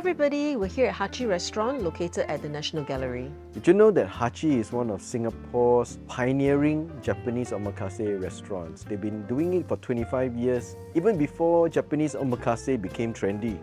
everybody, we're here at Hachi Restaurant located at the National Gallery. Did you know that Hachi is one of Singapore's pioneering Japanese omakase restaurants? They've been doing it for 25 years, even before Japanese omakase became trendy.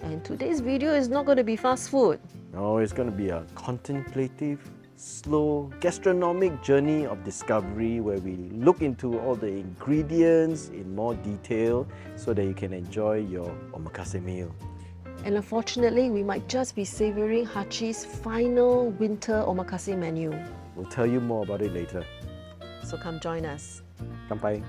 And today's video is not going to be fast food. No, it's going to be a contemplative, slow, gastronomic journey of discovery where we look into all the ingredients in more detail so that you can enjoy your omakase meal. And unfortunately, we might just be savouring Hachi's final winter omakase menu. We'll tell you more about it later. So come join us. Kanpai.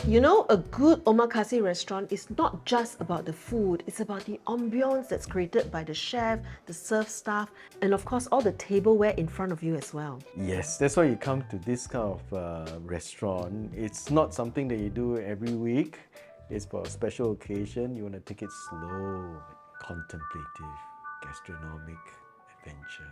You know, a good omakase restaurant is not just about the food, it's about the ambience that's created by the chef, the serve staff, and of course all the tableware in front of you as well. Yes, that's why you come to this kind of restaurant. It's not something that you do every week. It's for a special occasion. You want to take it slow, contemplative, gastronomic adventure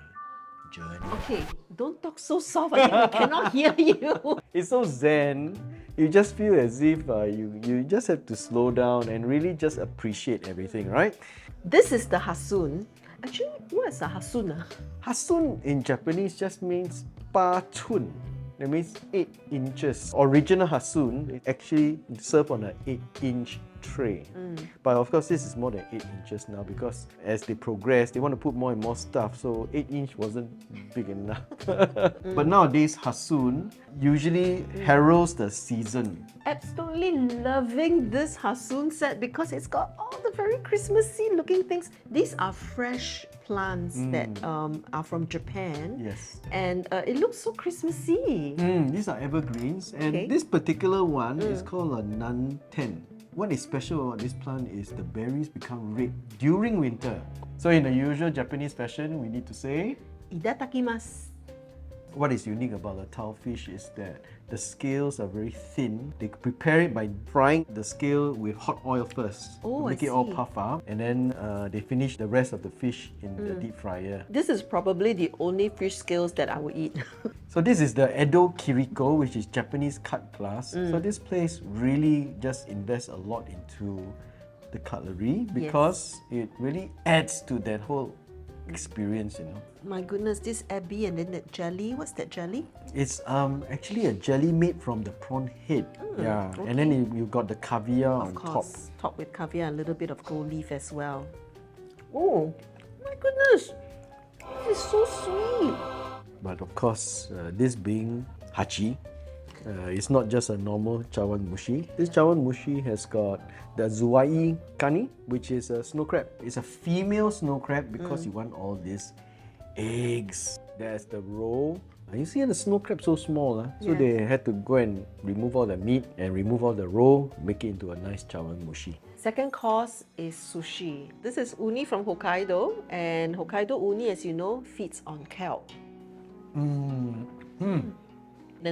journey. Okay, don't talk so soft, I think we cannot hear you. It's so zen. You just feel as if you just have to slow down and really just appreciate everything, right? This is the hasun. Actually, what is a hasun? Hasun in Japanese just means pa chun. That means 8 inches. Original hasun is actually served on an 8-inch tray. But of course, this is more than 8 inches now because as they progress, they want to put more and more stuff. So 8-inch wasn't big enough. But nowadays, hasun usually heralds the season. Absolutely loving this hasun set because it's got all the very Christmassy looking things. These are fresh plants that are from Japan. Yes. And it looks so Christmassy. These are evergreens, and Okay. this particular one is called a nanten. What is special about this plant is the berries become red during winter. So in the usual Japanese fashion, we need to say, Itadakimasu. what is unique about the tao fish is that the scales are very thin. They prepare it by frying the scale with hot oil first Oh, to make I it all see. puff up, and then they finish the rest of the fish in the deep fryer. This is probably the only fish scales that I would eat. So this is the Edo Kiriko, which is Japanese cut glass. So this place really just invests a lot into the cutlery because it really adds to that whole experience, you know. My goodness, this Abby and then that jelly. What's that jelly? It's actually a jelly made from the prawn head. Yeah, and then you got the caviar on Of top. course, topped with caviar and a little bit of gold leaf as well. Oh, my goodness. This is so sweet. But of course, this being Hachi, it's not just a normal chawan mushi. This chawan mushi has got the zuwai kani, which is a snow crab. It's a female snow crab because you want all these eggs. There's the roe. You see the snow crab so small, so they had to go and remove all the meat and remove all the roe, make it into a nice chawan mushi. Second course is sushi. This is uni from Hokkaido, and Hokkaido uni, as you know, feeds on kelp. The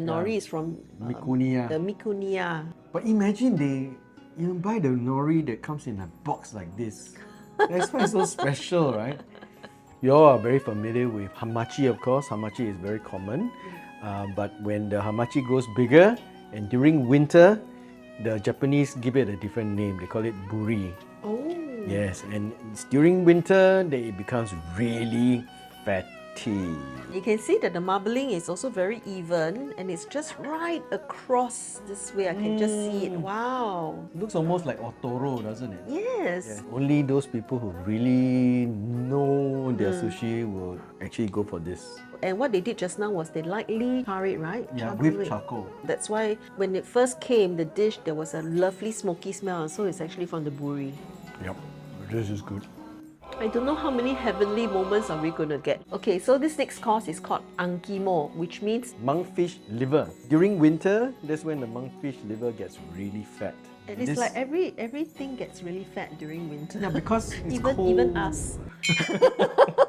nori is from Mikuniya. the Mikuniya. But imagine you buy the nori that comes in a box like this. That's why it's so special, right? You all are very familiar with hamachi, of course. Hamachi is very common. But when the hamachi grows bigger and during winter, the Japanese give it a different name. They call it buri. Oh. Yes, and it's during winter that it becomes really fatty. You can see that the marbling is also very even and it's just right across this way. I can just see it. Wow. It looks almost like otoro, doesn't it? Yes. Only those people who really know their sushi will actually go for this. And what they did just now was they lightly char it, right? Yeah, Charcoal with it. charcoal. That's why when it first came, the dish, there was a lovely smoky smell. So it's actually from the buri. Yep, this is good. I don't know how many heavenly moments are we going to get. Okay, so this next course is called ankimo, which means Monkfish liver. During winter, that's when the monkfish liver gets really fat. and it's like everything gets really fat during winter. Yeah, because it's even cold. even us.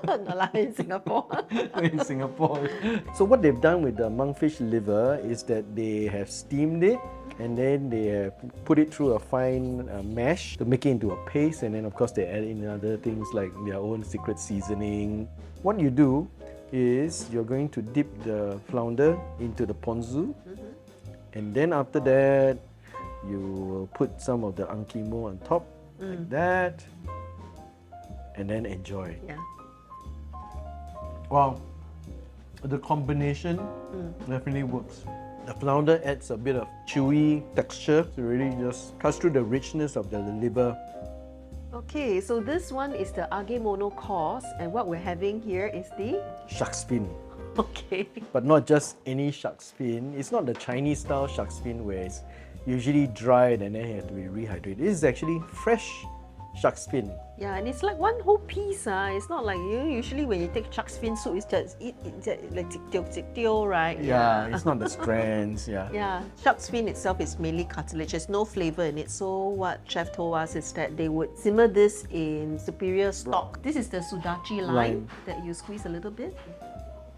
No lah, in Singapore. In Singapore. So what they've done with the monkfish liver is that they have steamed it and then they have put it through a fine mash to make it into a paste, and then of course they add in other things like their own secret seasoning. What you do is you're going to dip the flounder into the ponzu, and then after that you will put some of the ankimo on top, like that, and then enjoy. Yeah. Wow, the combination definitely works. The flounder adds a bit of chewy texture to really just cuts through the richness of the liver. Okay, so this one is the agemono course, and what we're having here is the Shark's fin. okay. But not just any shark's fin. It's not the Chinese style shark's fin where it's usually dried and then it has to be rehydrated. This is actually fresh shark's fin. Yeah, and it's like one whole piece. It's not like usually when you take shark's fin soup, it's just like tik teo, right? Yeah, it's not the strands. Yeah. Yeah, shark's fin itself is mainly cartilage. There's no flavor in it. So what chef told us is that they would simmer this in superior stock. This is the sudachi line that you squeeze a little bit.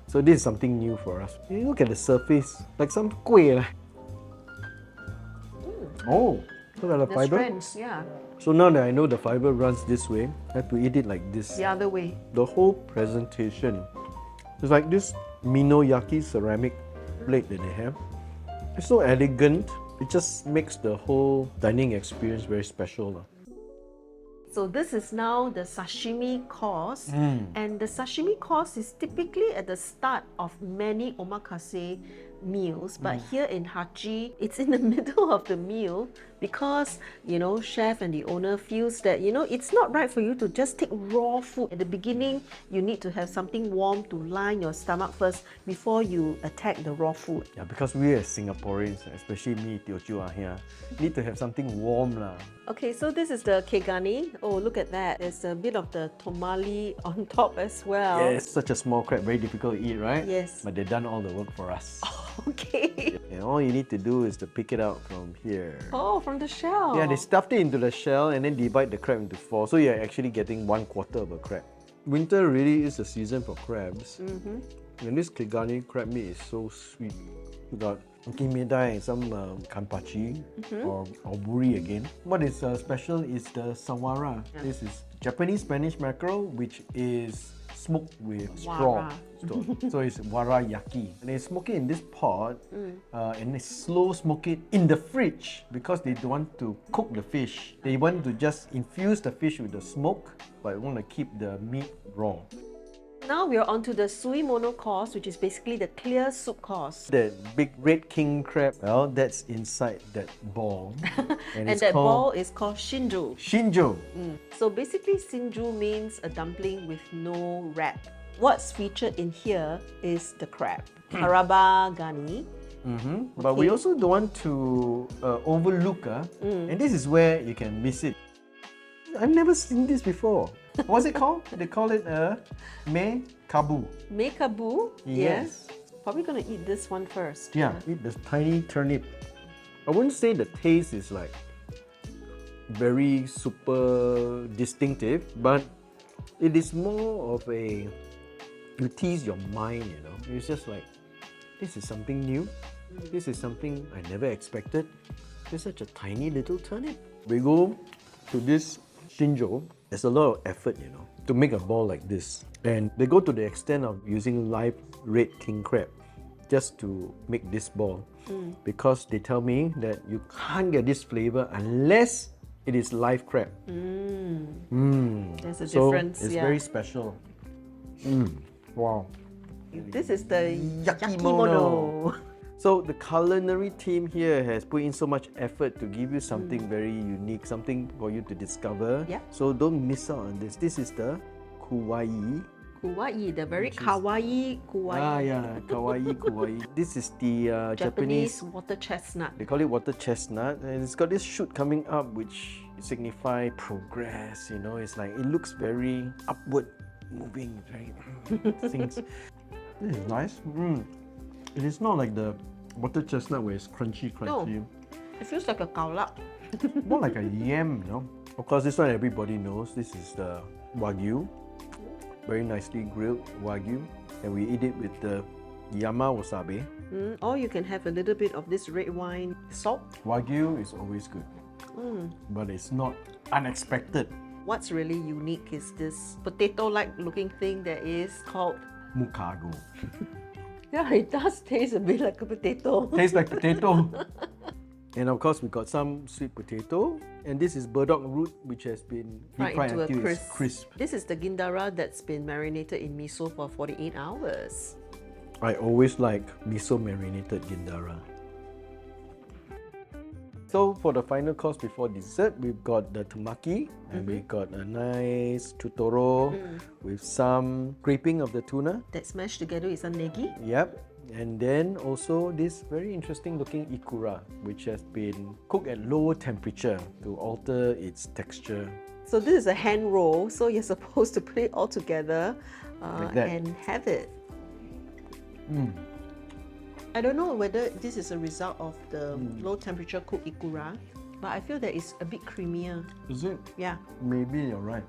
So this is something new for us. You look at the surface, like some kueh. Oh, look at the The fiber. strands, yeah. So now that I know the fiber runs this way, I have to eat it like this. The other way. The whole presentation is like this minoyaki ceramic plate that they have. It's so elegant. It just makes the whole dining experience very special. So this is now the sashimi course, and the sashimi course is typically at the start of many omakase meals, but here in Hachi, it's in the middle of the meal because, chef and the owner feels that, it's not right for you to just take raw food. At the beginning, you need to have something warm to line your stomach first before you attack the raw food. Yeah, because we as Singaporeans, especially me, Teochew are here, need to have something warm lah. Okay, so this is the kegani. Oh, look at that. There's a bit of the tomali on top as well. Yes, such a small crab, very difficult to eat, right? Yes. But they've done all the work for us. Okay. And all you need to do is to pick it out from here. Oh, from the shell. Yeah, they stuffed it into the shell and then divide the crab into 4. So you're actually getting 1/4 of a crab. Winter really is the season for crabs. And this Kigani crab meat is so sweet. You got kimedai, some kanpachi or buri again. What is special is the sawara. This is Japanese Spanish mackerel, which is smoked with straw. So it's wara yaki. And they smoke it in this pot and they slow smoke it in the fridge because they don't want to cook the fish. They want to just infuse the fish with the smoke, but want to keep the meat raw. Now we're on to the suimono course, which is basically the clear soup course. That big red king crab, well, that's inside that ball. And it's that ball called is called shinju. Shinjo. So basically, shinju means a dumpling with no wrap. What's featured in here is the crab, haraba gani. But we also don't want to overlook, and this is where you can miss it. I've never seen this before. What's it called? They call it a me kabu. Mekabu. Yes. Probably gonna eat this one first. Yeah, eat this tiny turnip. I wouldn't say the taste is like very super distinctive, but it is more of a, you tease your mind, It's just like, this is something new. This is something I never expected. It's such a tiny little turnip. We go to this Shinjo. There's a lot of effort, to make a ball like this. And they go to the extent of using live red king crab just to make this ball. Because they tell me that you can't get this flavor unless it is live crab. There's a So difference. it's very special. Wow. This is the Yakimono. So the culinary team here has put in so much effort to give you something very unique, something for you to discover. Yeah. So don't miss out on this. This is the kuwai. Kuwai, the very kawaii kuwai. Kawaii kuwai. This is the Japanese water chestnut. They call it water chestnut, and it's got this shoot coming up which signify progress. It's like it looks very upward moving, very things. This is nice. It is not like the water chestnut where it's crunchy. No, it feels like a kaolak. More like a yam, Of course, this one everybody knows. This is the wagyu, very nicely grilled wagyu, and we eat it with the yama wasabi. Or you can have a little bit of this red wine salt. Wagyu is always good, but it's not unexpected. What's really unique is this potato-like looking thing that is called Mukago. Yeah, it does taste a bit like a potato. Tastes like potato. And of course, we got some sweet potato. And this is burdock root, which has been deep fried into a until it's crisp. This is the gindara that's been marinated in miso for 48 hours. I always like miso marinated gindara. So for the final course before dessert, we've got the temaki and we've got a nice tutoro with some scraping of the tuna. That's mashed together with some negi. Yep. And then also this very interesting looking ikura, which has been cooked at low temperature to alter its texture. So this is a hand roll, so you're supposed to put it all together Like that. and have it. I don't know whether this is a result of the low temperature cooked ikura, but I feel that it's a bit creamier. Is it? Yeah. Maybe you're right.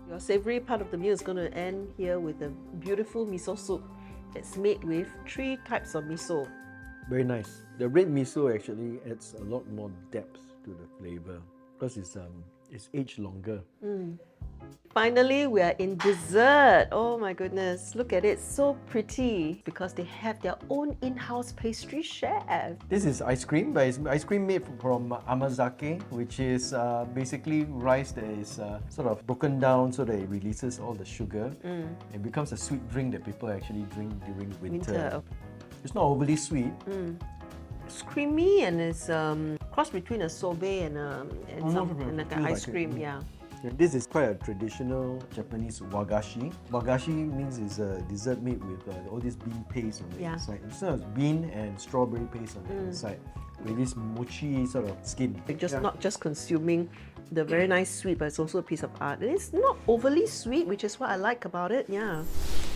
Your savory part of the meal is going to end here with a beautiful miso soup that's made with 3 types of miso. Very nice. The red miso actually adds a lot more depth to the flavor because it's aged longer. Finally, we are in dessert. Oh my goodness, look at it, so pretty because they have their own in-house pastry chef. This is ice cream, but it's ice cream made from amazake, which is basically rice that is sort of broken down so that it releases all the sugar. It becomes a sweet drink that people actually drink during winter. It's not overly sweet. It's creamy and it's cross between a sorbet and like an ice cream. Yeah. And this is quite a traditional Japanese wagashi. Wagashi means it's a dessert made with all this bean paste on the inside. Instead of bean and strawberry paste on the inside, with this mochi sort of skin. Not just consuming the very nice sweet, but it's also a piece of art. And it's not overly sweet, which is what I like about it. Yeah.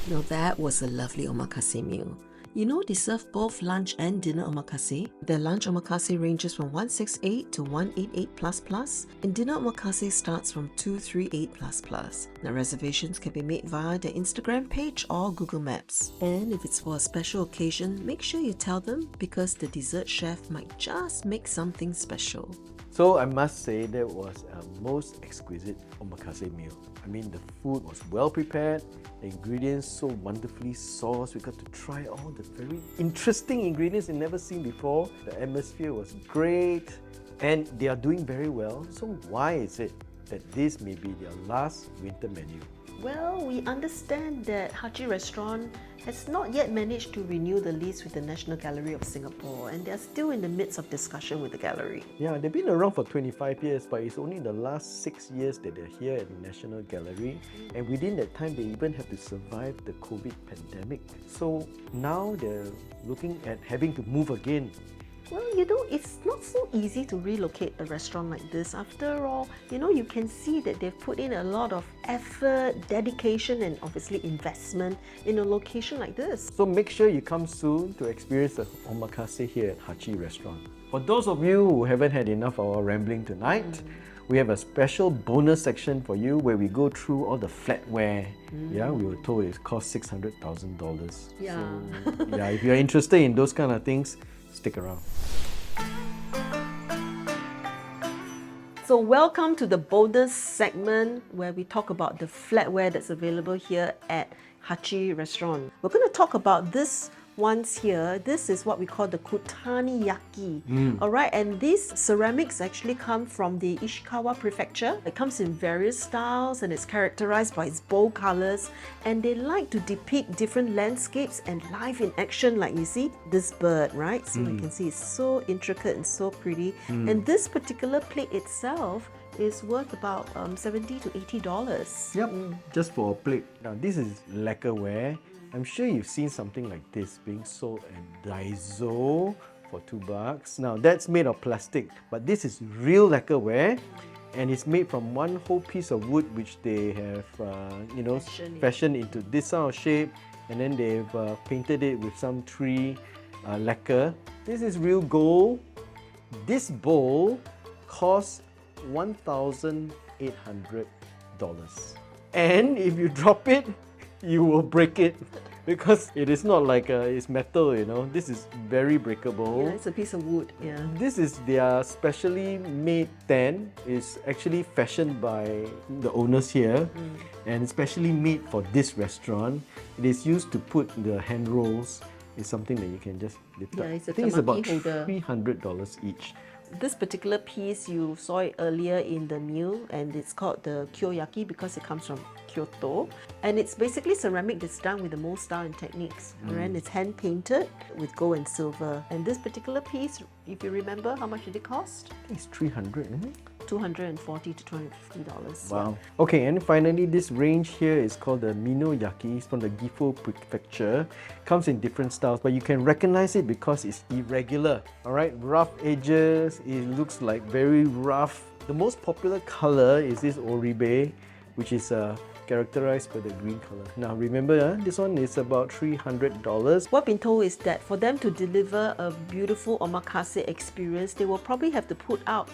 Now that was a lovely omakase meal. You know, they serve both lunch and dinner omakase. Their lunch omakase ranges from 168 to 188++, and dinner omakase starts from 238++. Now, reservations can be made via their Instagram page or Google Maps. And if it's for a special occasion, make sure you tell them because the dessert chef might just make something special. So I must say that was a most exquisite omakase meal. I mean, the food was well prepared, the ingredients so wonderfully sourced. We got to try all the very interesting ingredients we've never seen before. The atmosphere was great and they are doing very well. So why is it that this may be their last winter menu? Well, we understand that Hachi Restaurant has not yet managed to renew the lease with the National Gallery of Singapore, and they're still in the midst of discussion with the gallery. Yeah, they've been around for 25 years, but it's only the last 6 years that they're here at the National Gallery. And within that time, they even have to survive the COVID pandemic. So now they're looking at having to move again. Well, you know, it's not so easy to relocate a restaurant like this. After all, you know, you can see that they've put in a lot of effort, dedication, and obviously investment in a location like this. So make sure you come soon to experience the omakase here at Hachi Restaurant. For those of you who haven't had enough of our rambling tonight, we have a special bonus section for you where we go through all the flatware. Yeah, we were told it costs $600,000. Yeah. So, yeah, if you're interested in those kind of things, stick around. So welcome to the bonus segment where we talk about the flatware that's available here at Hachi Restaurant. We're going to talk about this ones here. This is what we call the kutani yaki. All right, and these ceramics actually come from the Ishikawa prefecture. It comes in various styles and it's characterized by its bold colors, and they like to depict different landscapes and life in action, like you see this bird, right? So you can see it's so intricate and so pretty. And this particular plate itself is worth about $70 to $80. Yep, just for a plate. Now this is lacquerware. I'm sure you've seen something like this being sold at Daiso for $2. Now that's made of plastic, but this is real lacquerware, and it's made from one whole piece of wood which they have, fashioned into this sort of shape, and then they've painted it with some tree lacquer. This is real gold. This bowl costs $1,800, and if you drop it, you will break it because it is not like it's metal, you know. This is very breakable. Yeah, it's a piece of wood. Yeah. This is their specially made tent. It's actually fashioned by the owners here and it's specially made for this restaurant. It is used to put the hand rolls. It's something that you can just lift up. It's a I think it's about tamaki holder. $300 each. This particular piece, you saw it earlier in the meal, and it's called the kyoyaki because it comes from Kyoto. And it's basically ceramic that's done with the mold style and techniques. And it's hand painted with gold and silver. And this particular piece, if you remember, how much did it cost? I think it's 300, isn't it? $240 to $250. Wow. Okay, and finally, this range here is called the Minoyaki. It's from the Gifu Prefecture. Comes in different styles, but you can recognize it because it's irregular. All right, rough edges. It looks like very rough. The most popular color is this oribe, which is characterized by the green color. Now remember, this one is about $300. What I've been told is that for them to deliver a beautiful omakase experience, they will probably have to put out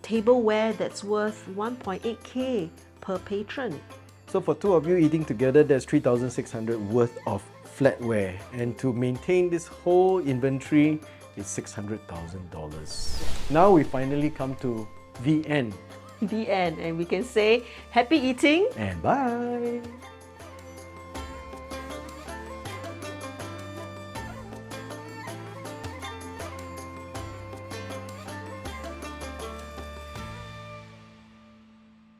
tableware that's worth 1.8K per patron. So for two of you eating together, that's 3,600 worth of flatware. And to maintain this whole inventory, it's $600,000. Now we finally come to the end. The end, and we can say happy eating And bye!